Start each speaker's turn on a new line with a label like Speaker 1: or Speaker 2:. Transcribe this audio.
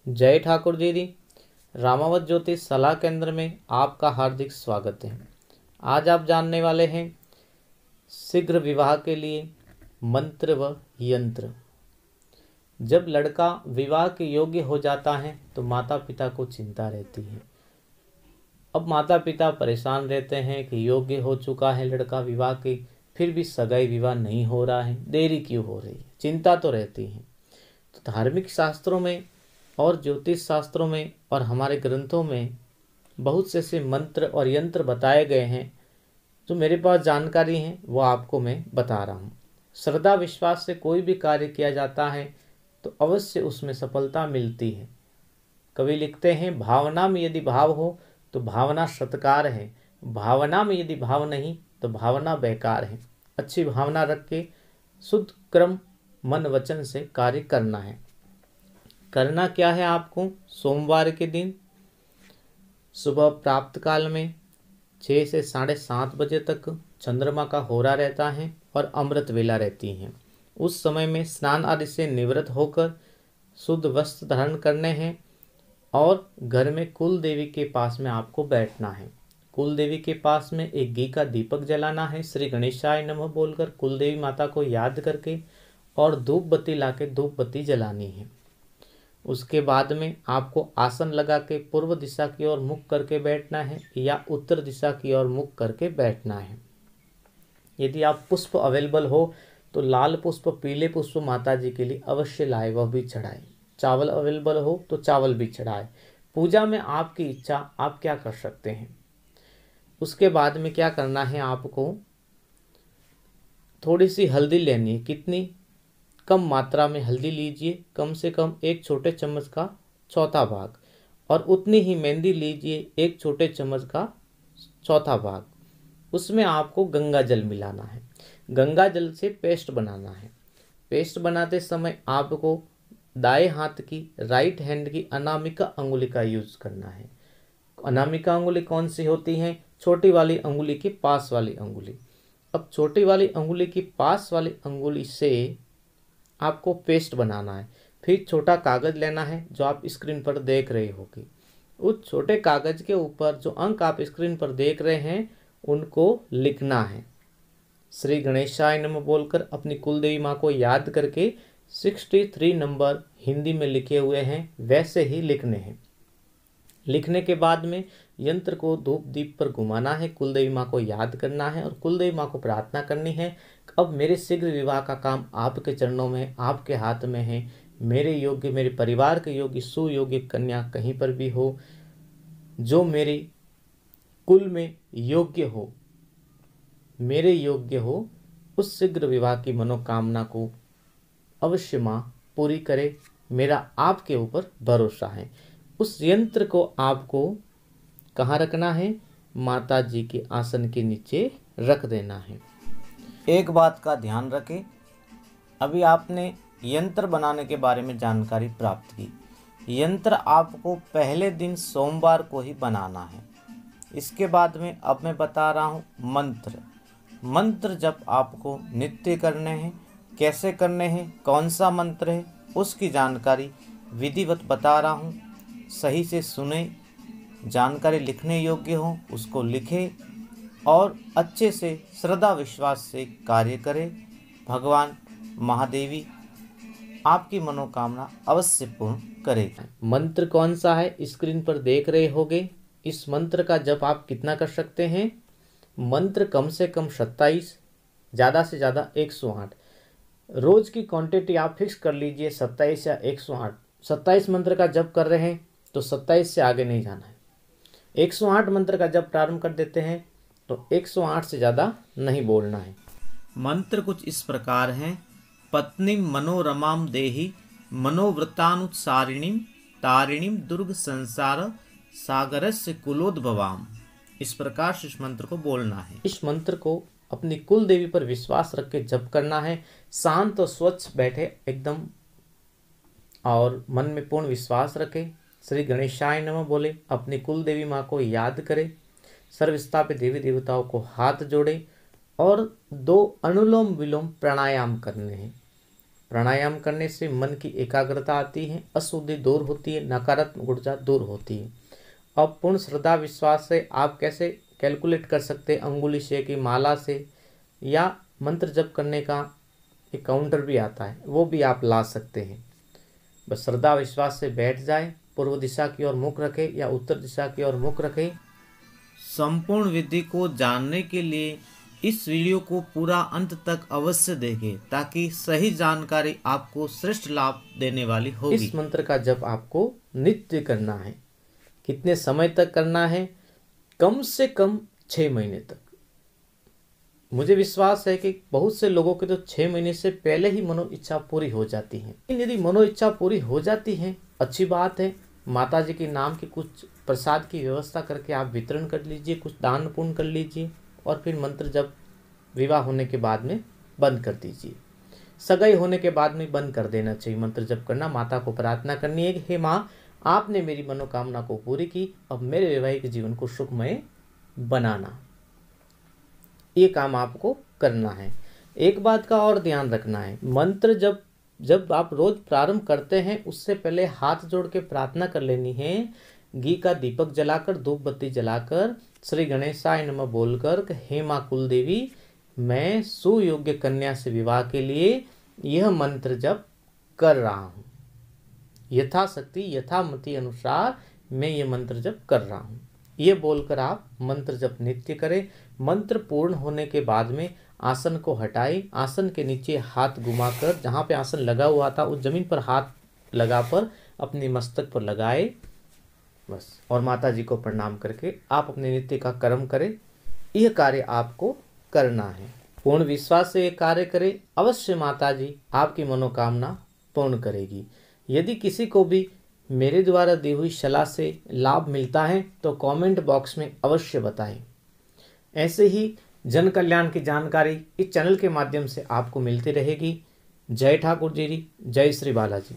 Speaker 1: जय ठाकुर दीदी। रामावत ज्योतिष सलाह केंद्र में आपका हार्दिक स्वागत है। आज आप जानने वाले हैं शीघ्र विवाह के लिए मंत्र व यंत्र। जब लड़का विवाह के योग्य हो जाता है तो माता पिता को चिंता रहती है। अब माता पिता परेशान रहते हैं कि योग्य हो चुका है लड़का विवाह की, फिर भी सगाई विवाह नहीं हो रहा है, देरी क्यों हो रही है, चिंता तो रहती है। तो धार्मिक शास्त्रों में और ज्योतिष शास्त्रों में और हमारे ग्रंथों में बहुत से ऐसे मंत्र और यंत्र बताए गए हैं। जो मेरे पास जानकारी है वो आपको मैं बता रहा हूँ। श्रद्धा विश्वास से कोई भी कार्य किया जाता है तो अवश्य उसमें सफलता मिलती है। कवि लिखते हैं, भावना में यदि भाव हो तो भावना सत्कार है, भावना में यदि भाव नहीं तो भावना बेकार है। अच्छी भावना रख के शुद्ध क्रम मन वचन से कार्य करना है। करना क्या है आपको? सोमवार के दिन सुबह प्राप्त काल में 6 से 7:30 बजे तक चंद्रमा का होरा रहता है और अमृत वेला रहती है। उस समय में स्नान आदि से निवृत्त होकर शुद्ध वस्त्र धारण करने हैं और घर में कुल देवी के पास में आपको बैठना है। कुल देवी के पास में एक घी का दीपक जलाना है। श्री गणेशाय नमः बोलकर कुल देवी माता को याद करके और धूप बत्ती लाके धूप बत्ती जलानी है। उसके बाद में आपको आसन लगा के पूर्व दिशा की ओर मुख करके बैठना है या उत्तर दिशा की ओर मुख करके बैठना है। यदि आप पुष्प अवेलेबल हो तो लाल पुष्प, पीले पुष्प माता जी के लिए अवश्य लाए, वह भी चढ़ाए। चावल अवेलेबल हो तो चावल भी चढ़ाए। पूजा में आपकी इच्छा, आप क्या कर सकते हैं। उसके बाद में क्या करना है, आपको थोड़ी सी हल्दी लेनी है। कितनी? कम मात्रा में हल्दी लीजिए, कम से कम 1 छोटे चम्मच का चौथा भाग, और उतनी ही मेहंदी लीजिए, 1 छोटे चम्मच का चौथा भाग। उसमें आपको गंगा जल मिलाना है। गंगा जल से पेस्ट बनाना है। पेस्ट बनाते समय आपको दाएं हाथ की, राइट हैंड की अनामिका अंगुली का यूज करना है। अनामिका अंगुली कौन सी होती है? छोटी वाली अंगुली के पास वाली अंगुली। अब छोटी वाली अंगुली की पास वाली अंगुली से आपको पेस्ट बनाना है। फिर छोटा कागज लेना है जो आप स्क्रीन पर देख रहे होगी। उस छोटे कागज के ऊपर जो अंक आप स्क्रीन पर देख रहे हैं उनको लिखना है। श्री गणेशाय नमः बोलकर अपनी कुलदेवी माँ को याद करके 63 नंबर हिंदी में लिखे हुए हैं वैसे ही लिखने हैं। लिखने के बाद में यंत्र को धूप दीप पर घुमाना है, कुलदेवी माँ को याद करना है और कुलदेवी माँ को प्रार्थना करनी है। अब मेरे शीघ्र विवाह का काम आपके चरणों में, आपके हाथ में है। मेरे योग्य, मेरे परिवार के योग्य, सुयोग्य कन्या कहीं पर भी हो, जो मेरे कुल में योग्य हो, मेरे योग्य हो, उस शीघ्र विवाह की मनोकामना को अवश्य माँ पूरी करे। मेरा आपके ऊपर भरोसा है। उस यंत्र को आपको कहाँ रखना है? माता जी के आसन के नीचे रख देना है। एक बात का ध्यान रखें, अभी आपने यंत्र बनाने के बारे में जानकारी प्राप्त की। यंत्र आपको पहले दिन सोमवार को ही बनाना है। इसके बाद में अब मैं बता रहा हूँ मंत्र जब आपको नित्य करने हैं, कैसे करने हैं, कौन सा मंत्र है, उसकी जानकारी विधिवत बता रहा हूँ। सही से सुने, जानकारी लिखने योग्य हो उसको लिखें और अच्छे से श्रद्धा विश्वास से कार्य करें। भगवान महादेवी आपकी मनोकामना अवश्य पूर्ण करेगी। मंत्र कौन सा है स्क्रीन पर देख रहे होगे। इस मंत्र का जप आप कितना कर सकते हैं? मंत्र कम से कम 27, ज़्यादा से ज़्यादा 108। रोज की क्वांटिटी आप फिक्स कर लीजिए 27 या 108। 27 मंत्र का जप कर रहे हैं तो 27 से आगे नहीं जाना है। 108 मंत्र का जप प्रारंभ कर देते हैं तो 108 से ज़्यादा नहीं बोलना है। मंत्र कुछ इस प्रकार हैं। पत्नी मनोरमाम देहि मनोवृत्तानुसारिणीम तारिणीम दुर्ग संसार सागरस्य कुलोद्भवाम। इस प्रकार से इस मंत्र को बोलना है। इस मंत्र को अपनी कुल देवी पर विश्वास रख के जप करना है। शांत और स्वच्छ बैठे एकदम और मन में पूर्ण विश्वास रखें। श्री गणेशाय नमः बोले, अपनी कुल देवी माँ को याद करें, सर्वस्थापित देवी देवताओं को हाथ जोड़े और 2 अनुलोम विलोम प्राणायाम करने हैं। प्राणायाम करने से मन की एकाग्रता आती है, अशुद्धि दूर होती है, नकारात्मक ऊर्जा दूर होती है। अब पूर्ण श्रद्धा विश्वास से आप कैसे कैलकुलेट कर सकते हैं, अंगुली से की माला से या मंत्र जप करने का एक काउंटर भी आता है, वो भी आप ला सकते हैं। बस श्रद्धा विश्वास से बैठ जाए, पूर्व दिशा की ओर मुख रखें या उत्तर दिशा की ओर मुख रखें। संपूर्ण विधि को जानने के लिए इस वीडियो को पूरा अंत तक अवश्य देखें ताकि सही जानकारी आपको श्रेष्ठ लाभ देने वाली होगी। इस मंत्र का जप आपको नित्य करना है। कितने समय तक करना है? कम से कम 6 महीने तक। मुझे विश्वास है कि बहुत से लोगों के तो 6 महीने से पहले ही मनो इच्छा पूरी हो जाती है। यदि मनो इच्छा पूरी हो जाती है, अच्छी बात है। माता जी के नाम की कुछ प्रसाद की व्यवस्था करके आप वितरण कर लीजिए, कुछ दान पुण्य कर लीजिए और फिर मंत्र जब विवाह होने के बाद में बंद कर दीजिए। सगाई होने के बाद में बंद कर देना चाहिए मंत्र जप करना। माता को प्रार्थना करनी है कि हे माँ, आपने मेरी मनोकामना को पूरी की, अब मेरे वैवाहिक जीवन को सुखमय बनाना। ये काम आपको करना है। एक बात का और ध्यान रखना है, मंत्र जब आप रोज प्रारंभ करते हैं उससे पहले हाथ जोड़ के प्रार्थना कर लेनी है। घी का दीपक जलाकर, धूप बत्ती जलाकर, श्री गणेशाय नमः बोलकर, हे माँ कुलदेवी, मैं सुयोग्य कन्या से विवाह के लिए यह मंत्र जप कर रहा हूँ। यथाशक्ति यथामति अनुसार मैं ये मंत्र जप कर रहा हूँ। ये बोलकर आप मंत्र जप नित्य करें। मंत्र पूर्ण होने के बाद में आसन को हटाएं। आसन के नीचे हाथ घुमाकर जहाँ पे आसन लगा हुआ था उस जमीन पर हाथ लगाकर अपने मस्तक पर लगाए बस, और माता जी को प्रणाम करके आप अपने नित्य का कर्म करें। यह कार्य आपको करना है। पूर्ण विश्वास से ये कार्य करें, अवश्य माता जी आपकी मनोकामना पूर्ण करेगी। यदि किसी को भी मेरे द्वारा दी हुई सलाह से लाभ मिलता है तो कमेंट बॉक्स में अवश्य बताएं। ऐसे ही जन कल्याण की जानकारी इस चैनल के माध्यम से आपको मिलती रहेगी। जय ठाकुर जी, जय श्री बालाजी।